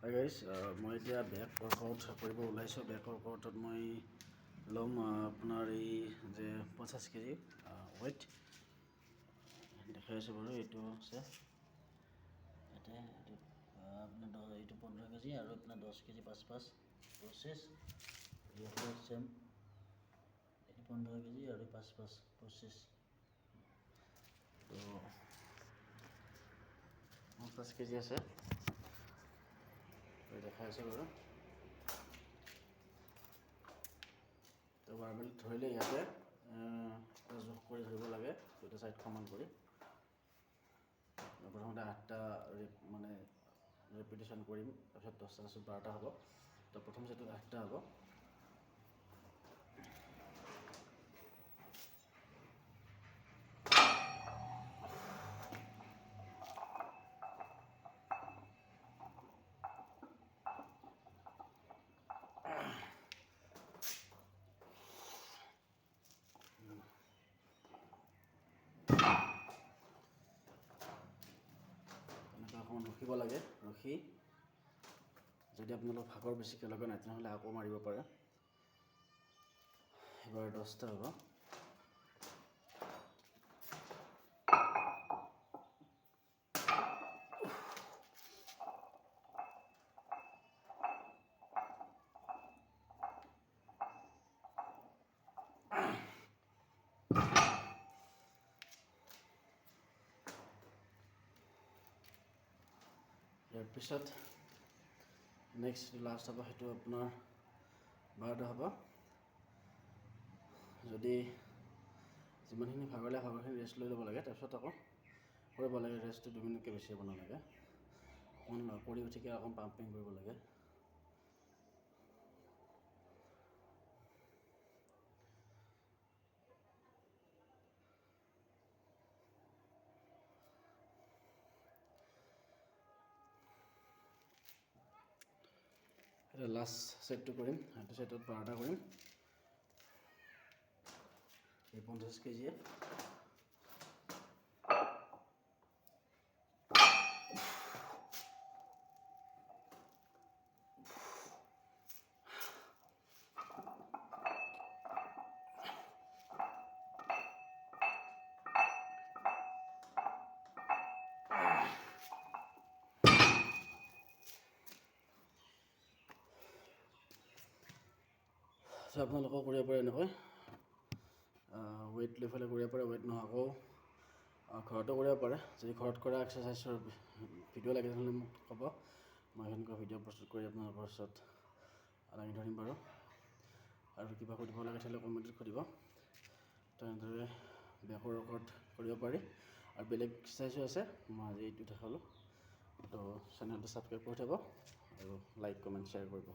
Hi guys, মই এতিয়া back workout কৰিব ওলাইছোঁ। বেক ৱৰ্কআউটত মই ল'ম আপোনাৰ এই যে 50 কেজি ৱেইট দেখাই আছোঁ বাৰু। এইটো আছে ইয়াতে, এইটো আপোনাৰ এইটো 15 কেজি আৰু আপোনাৰ 10 কেজি 5 25 ইয়াতে চেম। এইটো 15 কেজি আৰু 5 25 তো 50 কেজি আছে, দেখাই আছোঁ বাৰু। তো বাৰবেল ধৰিলে ইয়াতে জোখ কৰি ধৰিব লাগে, দুটা ছাইড সমান কৰি। প্ৰথমতে 8টা মানে ৰেপিটেশ্যন কৰিম, তাৰপিছত 10টা, তাৰপিছত 12টা হ'ব। তো প্ৰথম ছেটত 8টা হ'ব। এনেকৈ অকণমান ৰখিব লাগে, ৰখি যদি আপোনালোক ভাগৰ বেছিকৈ লগা নাই তেনেহ'লে আকৌ মাৰিব পাৰে। এবাৰ 10টা হ'ব। ইয়াৰ পিছত নেক্সট লাষ্ট হ'ব, সেইটো আপোনাৰ 12টা হ'ব। যদি যিমানখিনি ভাগৰ লাগে ভাগৰখিনি ৰেষ্ট লৈ ল'ব লাগে, তাৰপিছত আকৌ কৰিব লাগে। ৰেষ্টটো 2 মিনিটকৈ বেছি হ'ব নালাগে। অকণমান কৰি উঠিকে অকণ পাম্পিং কৰিব লাগে। এতিয়া লাষ্ট ছেটটো কৰিম, সেইটো ছেটত 12টা কৰিম। এই 50 কেজিয়ে আপোনালোকেও কৰিব পাৰে এনেকৈ। ৱেইট লৈ পেলাই কৰিব পাৰে, ৱেইট নোহোৱাকৈও ঘৰতো কৰিব পাৰে। যদি ঘৰত কৰা এক্সাৰচাইজৰ ভিডিঅ' লাগে তেনেহ'লে মোক ক'ব, মই সেনেকুৱা ভিডিঅ' প্ৰস্তুত কৰি আপোনালোকৰ ওচৰত দাঙি ধৰিম বাৰু। আৰু কিবা সুধিব লাগে থাকিলে কমেণ্টত সুধিব। তেনেদৰে বেকৰ ৱৰ্কআউট কৰিব পাৰি। আৰু বেলেগ এক্সাৰচাইজো আছে, মই আজি এইটো দেখালোঁ। তো চেনেলটো ছাবস্ক্ৰাইব কৰি থ'ব আৰু লাইক কমেণ্ট শ্বেয়াৰ কৰিব।